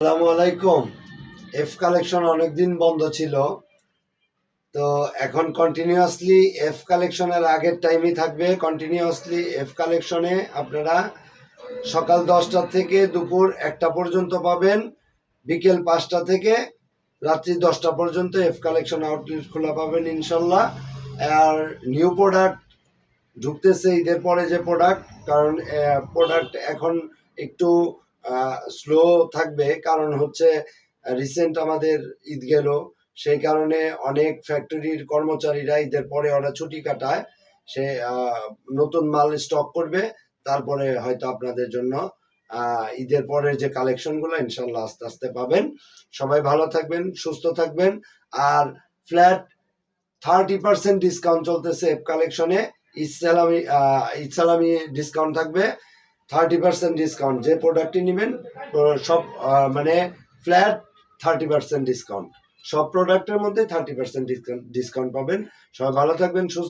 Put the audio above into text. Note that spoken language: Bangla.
আসসালামু আলাইকুম। এফ কালেকশন অনেকদিন বন্ধ ছিল, তো এখন কন্টিনিউয়াসলি এফ কালেকশনের আগের টাইমই থাকবে। কন্টিনিউয়াসলি এফ কালেকশনে আপনারা সকাল 10টা থেকে দুপুর 1টা পর্যন্ত পাবেন, বিকেল 5টা থেকে রাত্রি 10টা পর্যন্ত এফ কালেকশন আউটলেট খোলা পাবেন ইনশাল্লাহ। আর নিউ প্রোডাক্ট ঢুকতেছে ঈদের পরে, যে প্রোডাক্ট, কারণ প্রোডাক্ট এখন একটু স্লো থাকবে, কারণ হচ্ছে রিসেন্ট আমাদের ঈদ গেল, সেই কারণে অনেক ফ্যাক্টরির কর্মচারীরা ঈদের পরে ওরা ছুটি কাটায়, সে নতুন মাল স্টক করবে, তারপরে হয়তো আপনাদের জন্য ঈদের পরের যে কালেকশনগুলো ইনশাল্লাহ আস্তে আস্তে পাবেন। সবাই ভালো থাকবেন, সুস্থ থাকবেন। আর ফ্ল্যাট 30% ডিসকাউন্ট চলতেছে এফ কালেকশনে। ইসলামি ডিসকাউন্ট থাকবে, 30% ডিসকাউন্ট। যে প্রোডাক্টটি নেবেন সব মানে ফ্ল্যাট 30% ডিসকাউন্ট, সব প্রোডাক্টের মধ্যে 30% ডিসকাউন্ট পাবেন। সবাই ভালো থাকবেন, সুস্থ